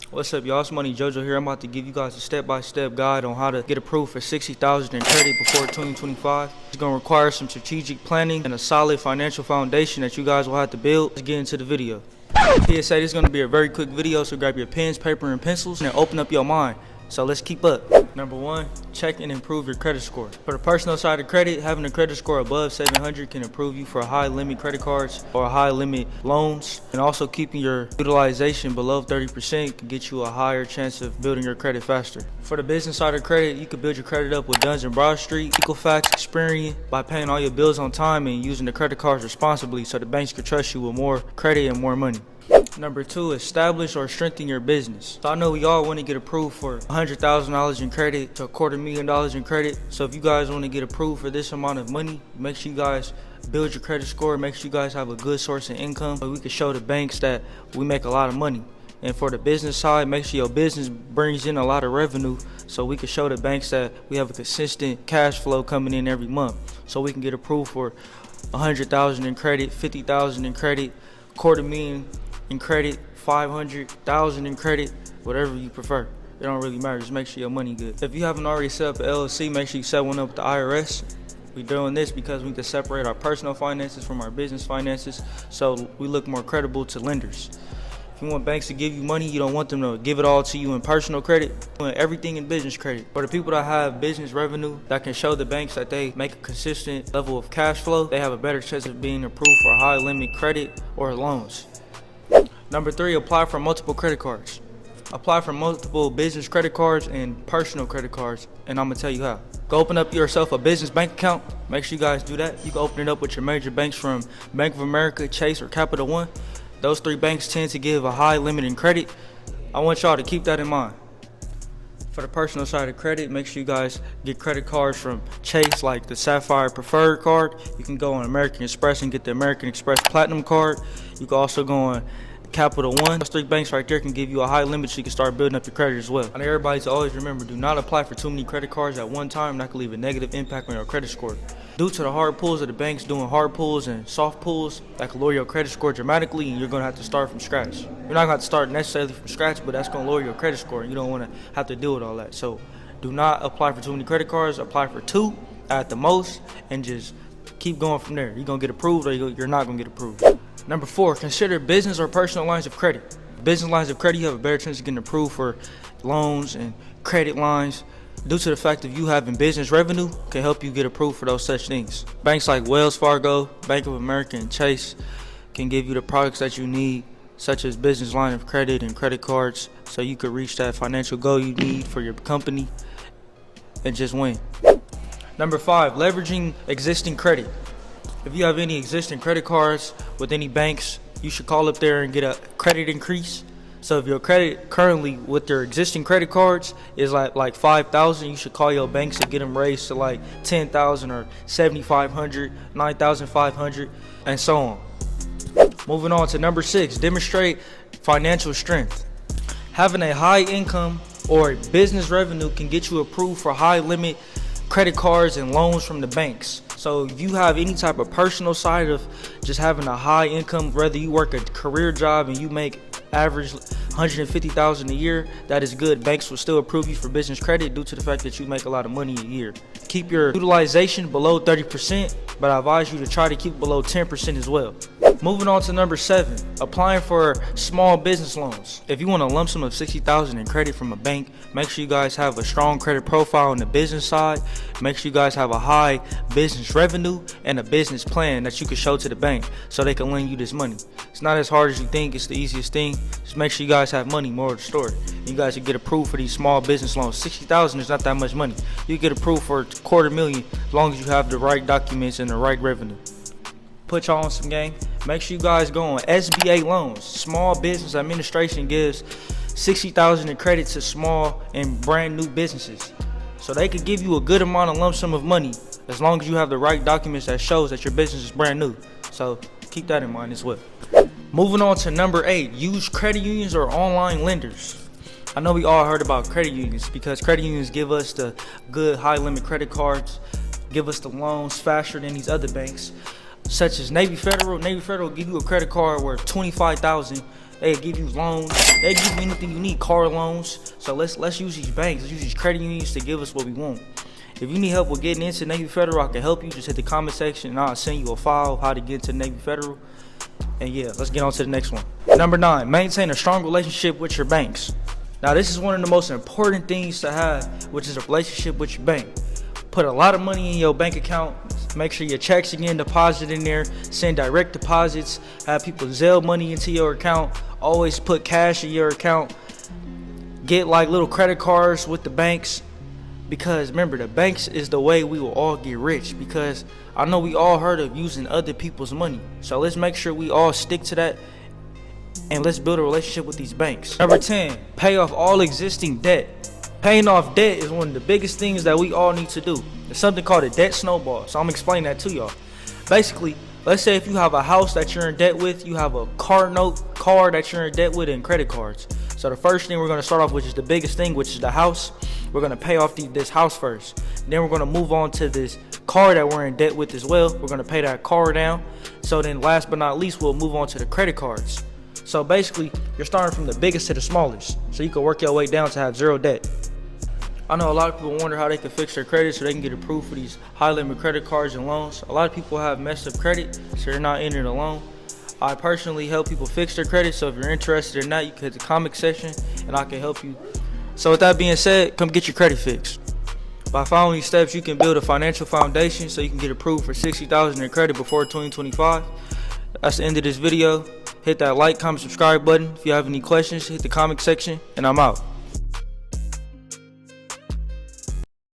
What's up, y'all? It's MoneyyJoJo here. I'm about to give you guys a step-by-step guide on how to get approved for $60,000 in credit before 2025. It's going to require some strategic planning and a solid financial foundation that you guys will have to build. Let's get into the video. PSA, this is going to be a very quick video, so grab your pens, paper, and pencils and open up your mind. So let's keep up. Number one, check and improve your credit score. For the personal side of credit, having a credit score above 700 can approve you for high limit credit cards or high limit loans. And also keeping your utilization below 30% can get you a higher chance of building your credit faster. For the business side of credit, you can build your credit up with Duns & Bradstreet, Equifax, Experian by paying all your bills on time and using the credit cards responsibly so the banks can trust you with more credit and more money. Number two, establish or strengthen your business. So I know we all want to get approved for $100,000 in credit to $250,000 in credit. So if you guys want to get approved for this amount of money, make sure you guys build your credit score. Make sure you guys have a good source of income so we can show the banks that we make a lot of money. And for the business side, make sure your business brings in a lot of revenue so we can show the banks that we have a consistent cash flow coming in every month. So we can get approved for $100,000 in credit, $50,000 in credit, $250,000 in credit, $500,000 in credit, whatever you prefer. It don't really matter. Just make sure your money good. If you haven't already set up an LLC, make sure you set one up with the IRS. We're doing this because we need to separate our personal finances from our business finances so we look more credible to lenders. If you want banks to give you money, you don't want them to give it all to you in personal credit. You want everything in business credit. For the people that have business revenue that can show the banks that they make a consistent level of cash flow, they have a better chance of being approved for high limit credit or loans. Number three, apply for multiple credit cards. Apply for multiple business credit cards and personal credit cards, and I'm gonna tell you how. Go open up yourself a business bank account. Make sure you guys do that. You can open it up with your major banks from Bank of America, Chase, or Capital One. Those three banks tend to give a high limit in credit. I want y'all to keep that in mind. For the personal side of credit, make sure you guys get credit cards from Chase, like the Sapphire Preferred card. You can go on American Express and get the American Express Platinum card. You can also go on Capital One. Those three banks right there can give you a high limit so you can start building up your credit as well. And everybody to always remember, do not apply for too many credit cards at one time. That can leave a negative impact on your credit score. Due to the hard pulls of the banks doing hard pulls and soft pulls, that can lower your credit score dramatically, and you're going to have to start from scratch. You're not going to have to start necessarily from scratch, but that's going to lower your credit score, and you don't want to have to deal with all that. So do not apply for too many credit cards. Apply for two at the most, and just keep going from there. You're going to get approved or you're not going to get approved. Number four, consider business or personal lines of credit. Business lines of credit, you have a better chance of getting approved for loans and credit lines due to the fact that you having business revenue can help you get approved for those such things. Banks like Wells Fargo, Bank of America, and Chase can give you the products that you need, such as business line of credit and credit cards, so you could reach that financial goal you need for your company and just win. Number five, leveraging existing credit. If you have any existing credit cards with any banks, you should call up there and get a credit increase. So if your credit currently with your existing credit cards is like 5,000, you should call your banks to get them raised to like 10,000 or 7,500, 9,500, and so on. Moving on to number six, demonstrate financial strength. Having a high income or business revenue can get you approved for high limit credit cards and loans from the banks. So if you have any type of personal side of just having a high income, whether you work a career job and you make average $150,000 a year, that is good. Banks will still approve you for business credit due to the fact that you make a lot of money a year. Keep your utilization below 30%, but I advise you to try to keep it below 10% as well. Moving on to number seven, applying for small business loans. If you want a lump sum of $60,000 in credit from a bank, make sure you guys have a strong credit profile on the business side. Make sure you guys have a high business revenue and a business plan that you can show to the bank so they can lend you this money. It's not as hard as you think. It's the easiest thing. Just make sure you guys have money, more of the story. You guys can get approved for these small business loans. $60,000 is not that much money. You get approved for $250,000 as long as you have the right documents and the right revenue. Put y'all on some game. Make sure you guys go on SBA loans. Small Business Administration gives $60,000 in credit to small and brand new businesses. So they could give you a good amount of lump sum of money as long as you have the right documents that shows that your business is brand new. So keep that in mind as well. Moving on to number eight, use credit unions or online lenders. I know we all heard about credit unions because credit unions give us the good high limit credit cards, give us the loans faster than these other banks, such as Navy Federal. Navy Federal will give you a credit card worth $25,000 They give you loans. They give you anything you need, car loans. So let's use these banks. Let's use these credit unions to give us what we want. If you need help with getting into Navy Federal, I can help you. Just hit the comment section and I'll send you a file of how to get into Navy Federal. And yeah, let's get on to the next one. Number 9, maintain a strong relationship with your banks. Now this is one of the most important things to have, which is a relationship with your bank. Put a lot of money in your bank account. Make sure your checks are getting deposited in there. Send direct deposits. Have people Zelle money into your account. Always put cash in your account. Get like little credit cards with the banks. Because remember, the banks is the way we will all get rich. Because I know we all heard of using other people's money. So let's make sure we all stick to that. And let's build a relationship with these banks. Number 10, pay off all existing debt. Paying off debt is one of the biggest things that we all need to do. There's something called a debt snowball. So I'm explaining that to y'all. Basically, let's say if you have a house that you're in debt with, you have a car that you're in debt with, and credit cards. So the first thing we're going to start off with is the biggest thing, which is the house. We're going to pay off this house first. Then we're going to move on to this car that we're in debt with as well. We're going to pay that car down. So then last but not least, we'll move on to the credit cards. So basically, you're starting from the biggest to the smallest. So you can work your way down to have zero debt. I know a lot of people wonder how they can fix their credit so they can get approved for these high limit credit cards and loans. A lot of people have messed up credit, so they're not entering a loan. I personally help people fix their credit, so if you're interested or not, you can hit the comment section and I can help you. So with that being said, come get your credit fixed. By following these steps, you can build a financial foundation so you can get approved for $60,000 in credit before 2025. That's the end of this video. Hit that like, comment, subscribe button. If you have any questions, hit the comment section, and I'm out.